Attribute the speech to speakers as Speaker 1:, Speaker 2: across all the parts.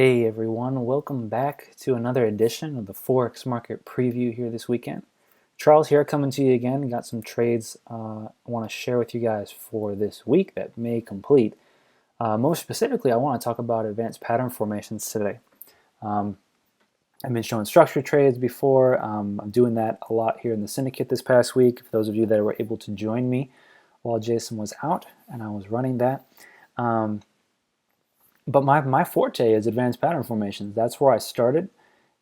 Speaker 1: Hey everyone, welcome back to another edition of the Forex Market Preview here this weekend. Charles here coming to you again. Got some trades I want to share with you guys for this week that may complete. Most specifically, I want to talk about advanced pattern formations today. I've been showing structure trades before. I'm doing that a lot here in the syndicate this past week. For those of you that were able to join me while Jason was out and I was running that. But my forte is advanced pattern formations. That's where I started.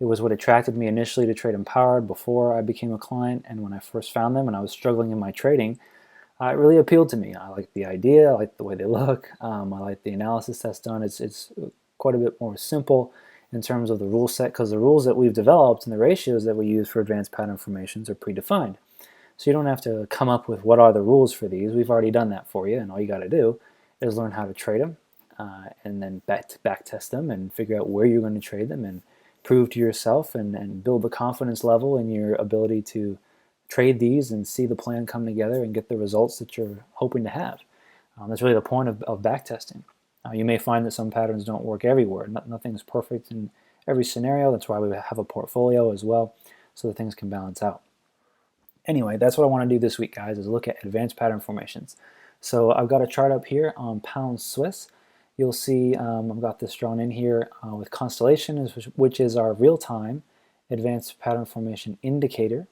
Speaker 1: It was what attracted me initially to Trade Empowered before I became a client, and when I first found them and I was struggling in my trading, it really appealed to me. I like the idea, I like the way they look, I like the analysis that's done. It's quite a bit more simple in terms of the rule set, because the rules that we've developed and the ratios that we use for advanced pattern formations are predefined. So you don't have to come up with what are the rules for these. We've already done that for you, and all you got to do is learn how to trade them. And then back test them and figure out where you're going to trade them and prove to yourself and build the confidence level in your ability to trade these and see the plan come together and get the results that you're hoping to have. That's really the point of back testing. You may find that some patterns don't work everywhere. Nothing's perfect in every scenario. That's why we have a portfolio as well, so that things can balance out. Anyway, that's what I want to do this week, guys, is look at advanced pattern formations. So I've got a chart up here on pound Swiss. You'll see I've got this drawn in here with Constellation, which is our real-time advanced pattern formation indicator.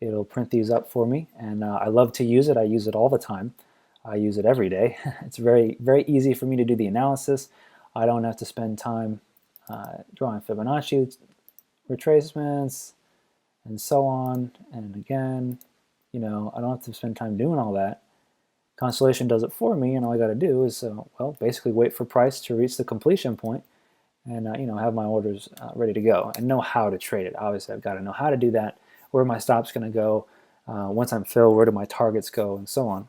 Speaker 1: It'll print these up for me, and I love to use it. I use it all the time. I use it every day. It's very, very easy for me to do the analysis. I don't have to spend time drawing Fibonacci retracements and so on. And again, I don't have to spend time doing all that. Constellation does it for me, and all I got to do is, well, basically wait for price to reach the completion point, and have my orders ready to go and know how to trade it. Obviously, I've got to know how to do that. Where my stop's going to go once I'm filled, where do my targets go, and so on.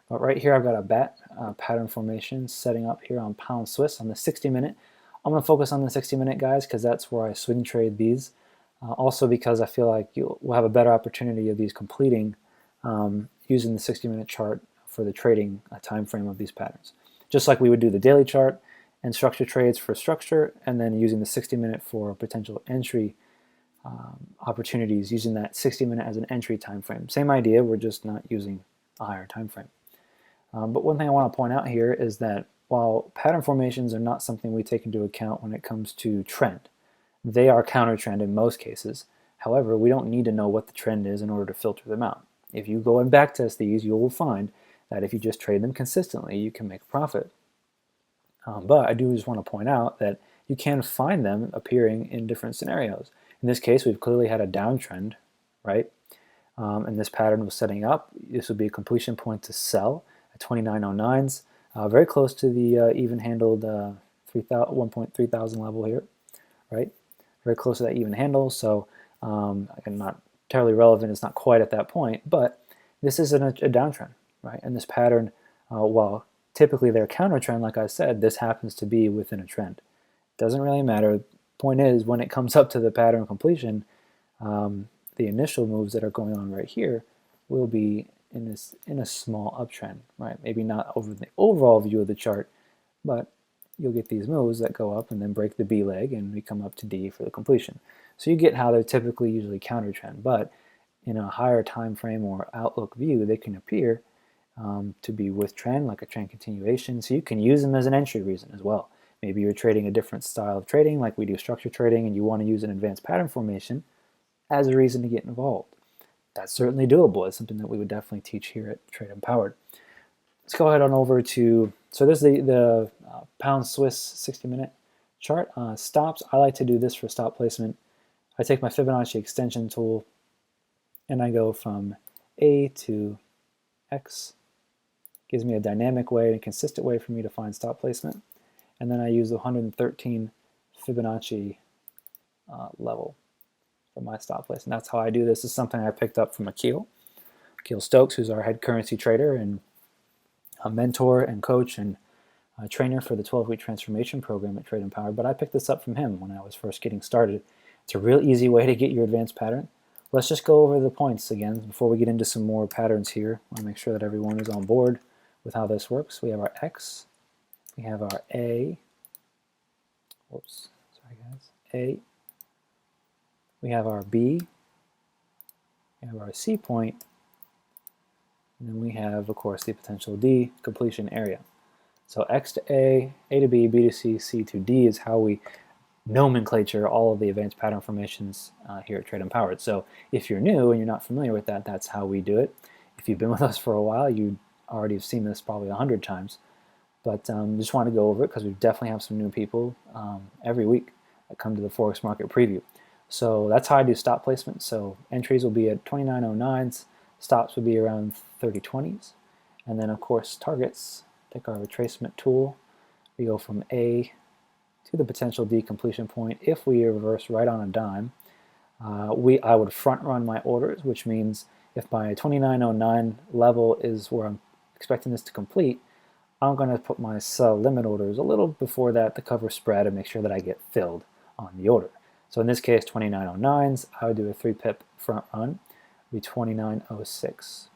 Speaker 1: But right here, I've got a BAT pattern formation setting up here on pound Swiss on the 60-minute. I'm going to focus on the 60-minute, guys, because that's where I swing trade these. Also, because I feel like we'll have a better opportunity of these completing using the 60-minute chart for the trading time frame of these patterns. Just like we would do the daily chart and structure trades for structure, and then using the 60-minute for potential entry opportunities, using that 60-minute as an entry time frame. Same idea, we're just not using a higher time frame. But one thing I want to point out here is that while pattern formations are not something we take into account when it comes to trend, they are counter trend in most cases. However, we don't need to know what the trend is in order to filter them out. If you go and backtest these, you will find that if you just trade them consistently, you can make a profit. But I do just want to point out that you can find them appearing in different scenarios. In this case, we've clearly had a downtrend, right? And this pattern was setting up. This would be a completion point to sell at 2909s, very close to the even-handled 1.3 thousand level here, right? Very close to that even handle. So again, not entirely relevant. It's not quite at that point, but this is a downtrend. Right? And this pattern, while typically they're counter trend, like I said, this happens to be within a trend. Doesn't really matter. Point is, when it comes up to the pattern completion, the initial moves that are going on right here will be in a small uptrend, right? Maybe not over the overall view of the chart, but you'll get these moves that go up and then break the B leg, and we come up to D for the completion. So you get how they're typically usually counter trend, but in a higher time frame or outlook view, they can appear to be with trend, like a trend continuation. So you can use them as an entry reason as well. Maybe you're trading a different style of trading, like we do structure trading, and you want to use an advanced pattern formation as a reason to get involved. That's certainly doable. It's something that we would definitely teach here at Trade Empowered. Let's go ahead on over to, so this is the pound Swiss 60-minute chart. Stops, I like to do this for stop placement. I take my Fibonacci extension tool, and I go from A to X. Gives me a dynamic way and consistent way for me to find stop placement. And then I use the 113 Fibonacci level for my stop place. And that's how I do this. This is something I picked up from Akil Stokes, who's our head currency trader and a mentor and coach and a trainer for the 12-week transformation program at Trade Empowered. But I picked this up from him when I was first getting started. It's a real easy way to get your advanced pattern. Let's just go over the points again before we get into some more patterns here. I want to make sure that everyone is on board with how this works. We have our X, we have our A, whoops, sorry guys, A, we have our B, we have our C point, and then we have, of course, the potential D, completion area. So X to A to B, B to C, C to D is how we nomenclature all of the advanced pattern formations here at Trade Empowered. So if you're new and you're not familiar with that, that's how we do it. If you've been with us for a while, you already have seen this probably 100 times. But just want to go over it because we definitely have some new people every week that come to the Forex Market Preview. So that's how I do stop placement. So entries will be at 2909s, stops will be around 3020s. And then, of course, targets, take our retracement tool. We go from A to the potential D completion point. If we reverse right on a dime, I would front run my orders, which means if my 2909 level is where I'm expecting this to complete, I'm going to put my sell limit orders a little before that to cover spread and make sure that I get filled on the order. So in this case, 2909s, I would do a 3-pip front run, be 2906.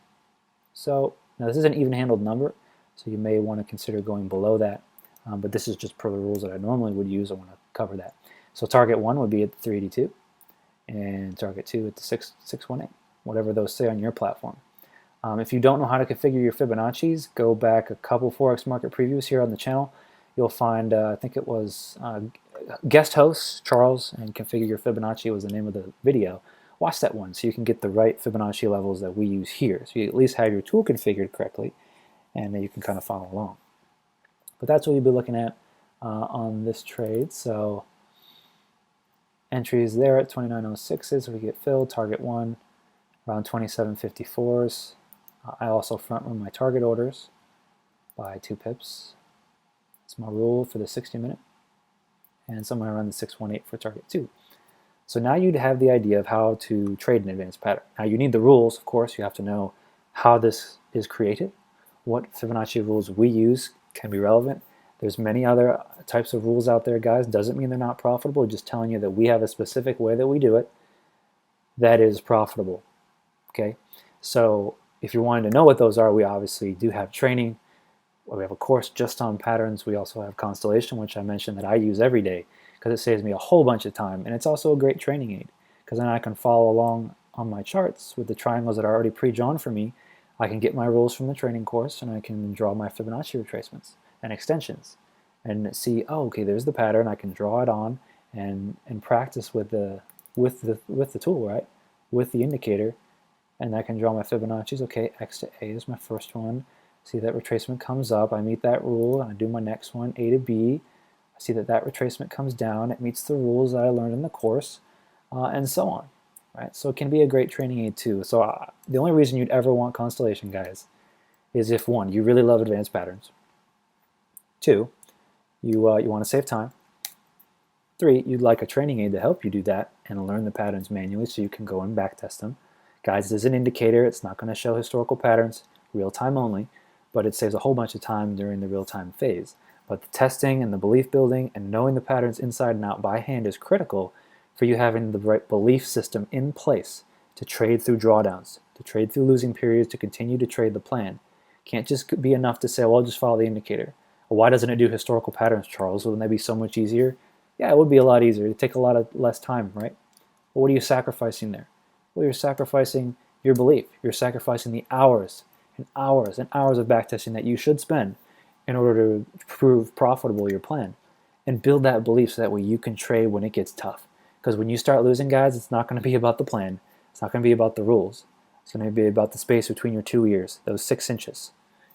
Speaker 1: So now this is an even-handled number, so you may want to consider going below that, but this is just per the rules that I normally would use. I want to cover that. So target 1 would be at 382, and target 2 at the 618, whatever those say on your platform. If you don't know how to configure your Fibonacci's, go back a couple Forex Market Previews here on the channel. You'll find, I think it was guest host Charles and Configure Your Fibonacci was the name of the video. Watch that one so you can get the right Fibonacci levels that we use here. So you at least have your tool configured correctly, and then you can kind of follow along. But that's what you'll be looking at on this trade. So entries there at 2906s, we get filled. Target 1 around 2754s. I also front run my target orders by 2 pips. It's my rule for the 60-minute, and somewhere around the 618 for target 2. So now you'd have the idea of how to trade an advanced pattern. Now you need the rules, of course. You have to know how this is created, what Fibonacci rules we use can be relevant. There's many other types of rules out there, guys. Doesn't mean they're not profitable, just telling you that we have a specific way that we do it that is profitable, okay? So if you're wanting to know what those are, we obviously do have training. We have a course just on patterns. We also have Constellation, which I mentioned that I use every day because it saves me a whole bunch of time. And it's also a great training aid because then I can follow along on my charts with the triangles that are already pre-drawn for me. I can get my rules from the training course and I can draw my Fibonacci retracements and extensions and see, oh, okay, there's the pattern. I can draw it on and practice with the tool, right? With the indicator. And I can draw my Fibonacci's. Okay, X to A is my first one. See that retracement comes up. I meet that rule. I do my next one, A to B. I see that retracement comes down. It meets the rules that I learned in the course, and so on. Right? So it can be a great training aid too. So the only reason you'd ever want Constellation, guys, is if 1, you really love advanced patterns. 2, you want to save time. 3, you'd like a training aid to help you do that and learn the patterns manually so you can go and backtest them. Guys, this is an indicator. It's not going to show historical patterns, real-time only, but it saves a whole bunch of time during the real-time phase. But the testing and the belief building and knowing the patterns inside and out by hand is critical for you having the right belief system in place to trade through drawdowns, to trade through losing periods, to continue to trade the plan. Can't just be enough to say, well, I'll just follow the indicator. Well, why doesn't it do historical patterns, Charles? Wouldn't that be so much easier? Yeah, it would be a lot easier. It'd take a lot less time, right? But what are you sacrificing there? Well, you're sacrificing your belief. You're sacrificing the hours and hours and hours of backtesting that you should spend in order to prove profitable your plan and build that belief so that way you can trade when it gets tough. Because when you start losing, guys, it's not going to be about the plan. It's not going to be about the rules. It's going to be about the space between your 2 ears, those 6 inches.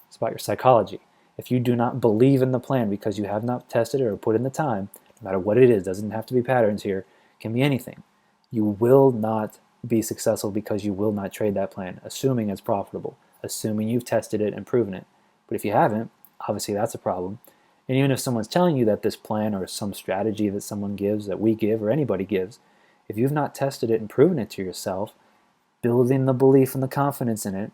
Speaker 1: It's about your psychology. If you do not believe in the plan because you have not tested it or put in the time, no matter what it is, doesn't have to be patterns here, it can be anything, you will not be successful because you will not trade that plan, assuming it's profitable, assuming you've tested it and proven it. But if you haven't, obviously that's a problem. And even if someone's telling you that this plan or some strategy that someone gives, that we give, or anybody gives, if you've not tested it and proven it to yourself, building the belief and the confidence in it,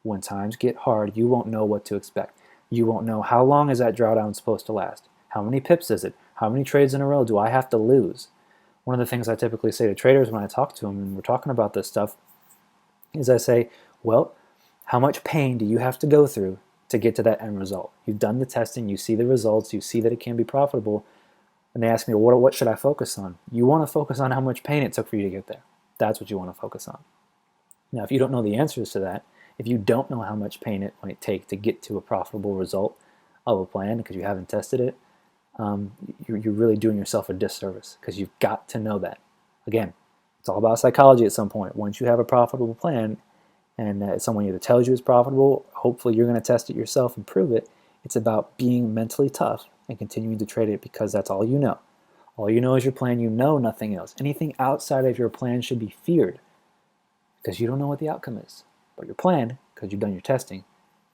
Speaker 1: when times get hard, you won't know what to expect. You won't know how long is that drawdown supposed to last? How many pips is it? How many trades in a row do I have to lose? One of the things I typically say to traders when I talk to them and we're talking about this stuff is I say, well, how much pain do you have to go through to get to that end result? You've done the testing, you see the results, you see that it can be profitable. And they ask me, well, what should I focus on? You want to focus on how much pain it took for you to get there. That's what you want to focus on. Now, if you don't know the answers to that, if you don't know how much pain it might take to get to a profitable result of a plan because you haven't tested it, you're really doing yourself a disservice, because you've got to know that. Again, it's all about psychology at some point. Once you have a profitable plan and someone either tells you it's profitable, hopefully you're going to test it yourself and prove it. It's about being mentally tough and continuing to trade it, because that's all you know. All you know is your plan. You know nothing else. Anything outside of your plan should be feared, because you don't know what the outcome is. But your plan, because you've done your testing,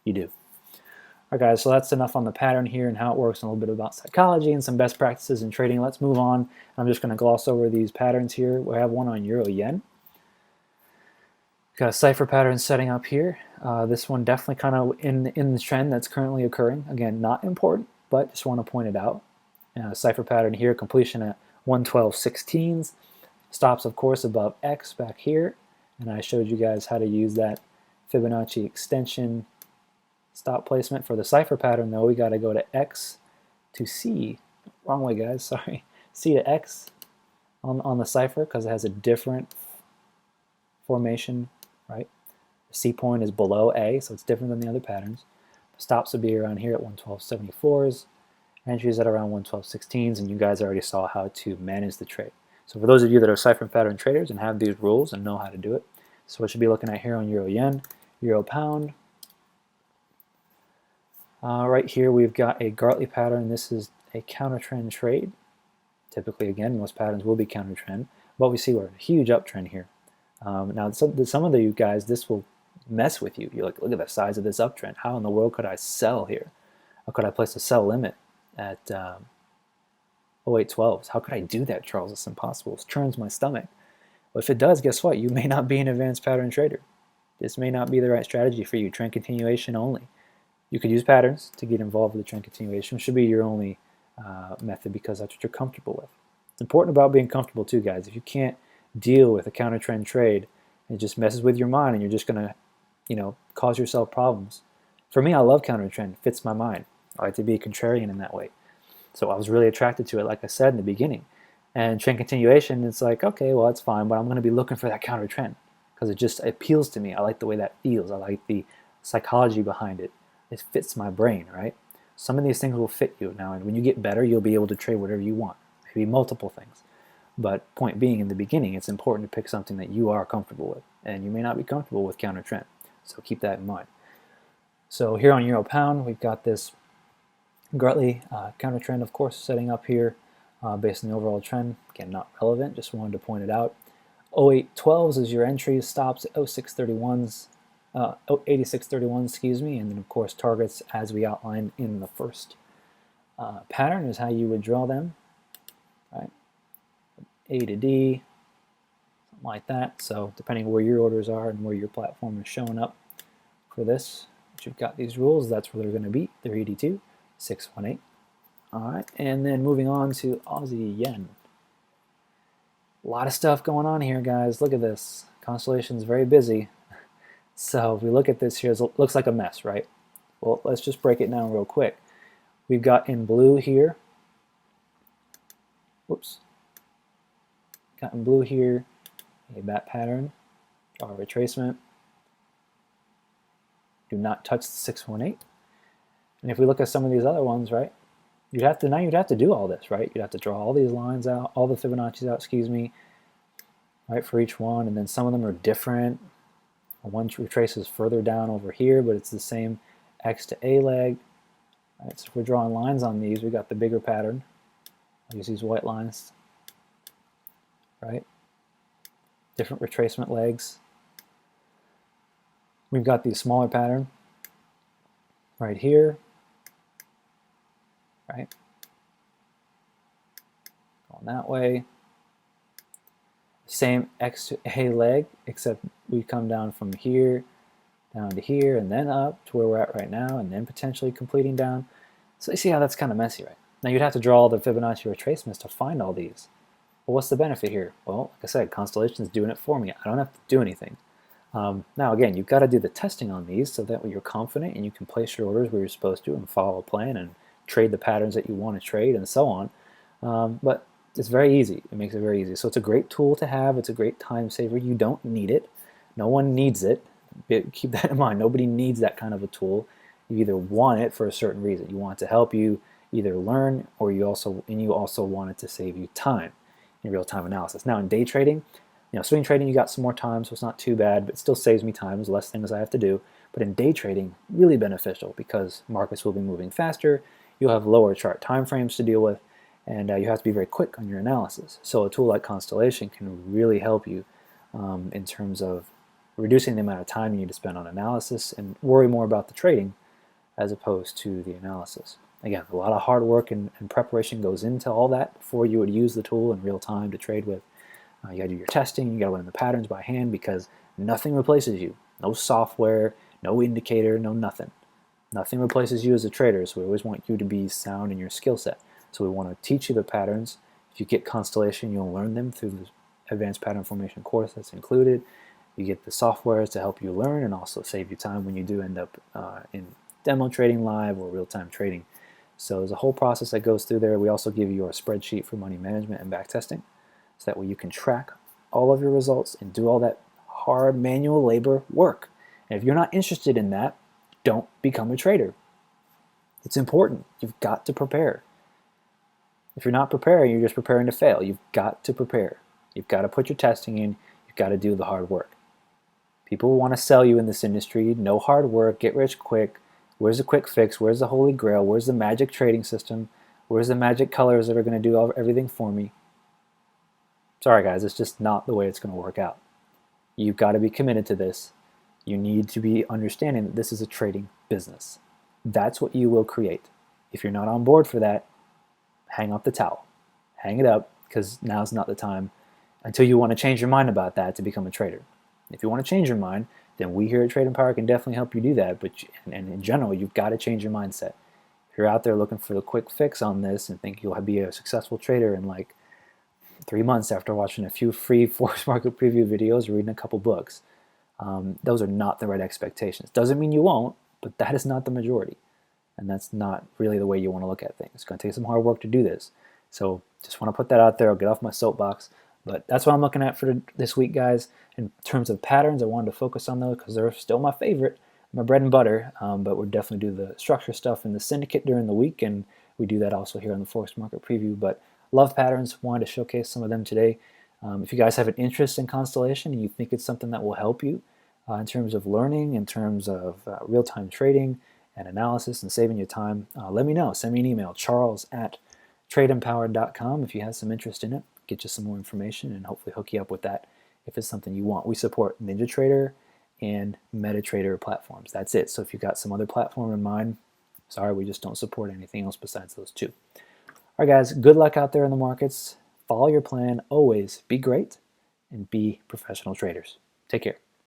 Speaker 1: you do. All right, guys, so that's enough on the pattern here and how it works, and a little bit about psychology and some best practices in trading. Let's move on. I'm just going to gloss over these patterns here. We have one on Euro Yen. Got a cipher pattern setting up here. This one definitely kind of in the trend that's currently occurring. Again, not important, but just want to point it out. Cipher pattern here, completion at 112.16. Stops, of course, above X back here. And I showed you guys how to use that Fibonacci extension stop placement. For the cipher pattern, though, we got to go to X to C. Wrong way, guys, sorry. C to X on the cipher, because it has a different formation, right? The C point is below A, so it's different than the other patterns. Stops would be around here at 112.74s, entries at around 112.16s, and you guys already saw how to manage the trade. So for those of you that are cipher pattern traders and have these rules and know how to do it, so what you should be looking at here on Euro Yen, Euro Pound. Right here we've got a Gartley pattern. This is a counter trend trade. Typically, again, most patterns will be counter trend, but we see we're a huge uptrend here. Now, some of you guys, this will mess with you. You're like, look at the size of this uptrend. How in the world could I sell here? How could I place a sell limit at 0812s? How could I do that, Charles? It's impossible. It turns my stomach. Well, if it does, guess what? You may not be an advanced pattern trader. This may not be the right strategy for you. Trend continuation only. You could use patterns to get involved with the trend continuation. It should be your only method, because that's what you're comfortable with. It's important about being comfortable too, guys. If you can't deal with a counter trend trade, it just messes with your mind, and you're just gonna, cause yourself problems. For me, I love counter trend. It fits my mind. I like to be a contrarian in that way. So I was really attracted to it, like I said in the beginning. And trend continuation, it's like, okay, well, that's fine, but I'm going to be looking for that counter trend, because it just appeals to me. I like the way that feels. I like the psychology behind it. It fits my brain, right? Some of these things will fit you now, and when you get better, you'll be able to trade whatever you want, maybe multiple things. But point being, in the beginning, it's important to pick something that you are comfortable with, and you may not be comfortable with counter trend, so keep that in mind. So here on Euro Pound, we've got this Gartley counter trend, of course, setting up here based on the overall trend. Again, not relevant, just wanted to point it out. 0812s is your entry, stops at 0631s, 8631, excuse me, and then of course targets, as we outlined in the first pattern, is how you would draw them, right? A to D, something like that. So depending where your orders are and where your platform is showing up for this, you've got these rules. That's where they're going to be. 382, 618. All right, and then moving on to Aussie Yen. A lot of stuff going on here, guys. Look at this. Constellation's very busy. So if we look at this here, it looks like a mess, right? Well, let's just break it down real quick. We've got in blue here, whoops, got in blue here a bat pattern, or retracement. Do not touch the 618. And if we look at some of these other ones, right, you'd have to do all this, right? You'd have to draw all these lines out, all the Fibonacci's out, excuse me, right, for each one, and then some of them are different. One retraces further down over here, but it's the same X to A leg. Right, so if we're drawing lines on these, we got the bigger pattern. I'll use these white lines, right? Different retracement legs. We've got the smaller pattern right here, right? Going that way. Same X to A leg, except we come down from here down to here and then up to where we're at right now, and then potentially completing down. So you see how that's kind of messy, right? Now you'd have to draw all the Fibonacci retracements to find all these. Well, what's the benefit here? Well, like I said, Constellation's doing it for me. I don't have to do anything. Now again, you've got to do the testing on these so that way you're confident and you can place your orders where you're supposed to and follow a plan and trade the patterns that you want to trade and so on. But it's very easy. It makes it very easy. So it's a great tool to have. It's a great time saver. You don't need it. No one needs it. Keep that in mind. Nobody needs that kind of a tool. You either want it for a certain reason. You want it to help you either learn, or you also want it to save you time in real-time analysis. Now in day trading, swing trading, you got some more time, so it's not too bad, but it still saves me time. There's less things I have to do. But in day trading, really beneficial because markets will be moving faster. You'll have lower chart time frames to deal with, and you have to be very quick on your analysis. So a tool like Constellation can really help you in terms of reducing the amount of time you need to spend on analysis and worry more about the trading as opposed to the analysis. Again, a lot of hard work and preparation goes into all that before you would use the tool in real time to trade with. You got to do your testing, you got to learn the patterns by hand because nothing replaces you. No software, no indicator, no nothing. Nothing replaces you as a trader, so we always want you to be sound in your skill set. So we want to teach you the patterns. If you get Constellation, you'll learn them through the Advanced Pattern Formation course that's included. You get the softwares to help you learn and also save you time when you do end up in demo trading live or real-time trading. So there's a whole process that goes through there. We also give you a spreadsheet for money management and backtesting, so that way you can track all of your results and do all that hard manual labor work. And if you're not interested in that, don't become a trader. It's important. You've got to prepare. If you're not preparing, you're just preparing to fail. You've got to prepare. You've got to put your testing in. You've got to do the hard work. People want to sell you in this industry. No hard work, get rich quick. Where's the quick fix? Where's the holy grail? Where's the magic trading system? Where's the magic colors that are going to do everything for me? Sorry guys, it's just not the way it's going to work out. You've got to be committed to this. You need to be understanding that this is a trading business. That's what you will create. If you're not on board for that, hang up the towel. Hang it up, because now's not the time until you want to change your mind about that to become a trader. If you want to change your mind, then we here at Trade Empower can definitely help you do that. But and in general, you've got to change your mindset. If you're out there looking for the quick fix on this and think you'll be a successful trader in like 3 months after watching a few free Forex market preview videos or reading a couple books, those are not the right expectations. Doesn't mean you won't, but that is not the majority. And that's not really the way you want to look at things. It's going to take some hard work to do this. So just want to put that out there. I'll get off my soapbox. But that's what I'm looking at for this week, guys. In terms of patterns, I wanted to focus on those because they're still my favorite, my bread and butter. But we'll definitely do the structure stuff in the syndicate during the week, and we do that also here on the Forex Market Preview. But love patterns. Wanted to showcase some of them today. If you guys have an interest in Constellation and you think it's something that will help you in terms of learning, in terms of real-time trading and analysis and saving you time, let me know. Send me an email, charles@tradeempowered.com, if you have some interest in it. Get you some more information and hopefully hook you up with that if it's something you want. We support NinjaTrader and MetaTrader platforms. That's it. So if you've got some other platform in mind, sorry, we just don't support anything else besides those two. All right, guys, good luck out there in the markets. Follow your plan. Always be great and be professional traders. Take care.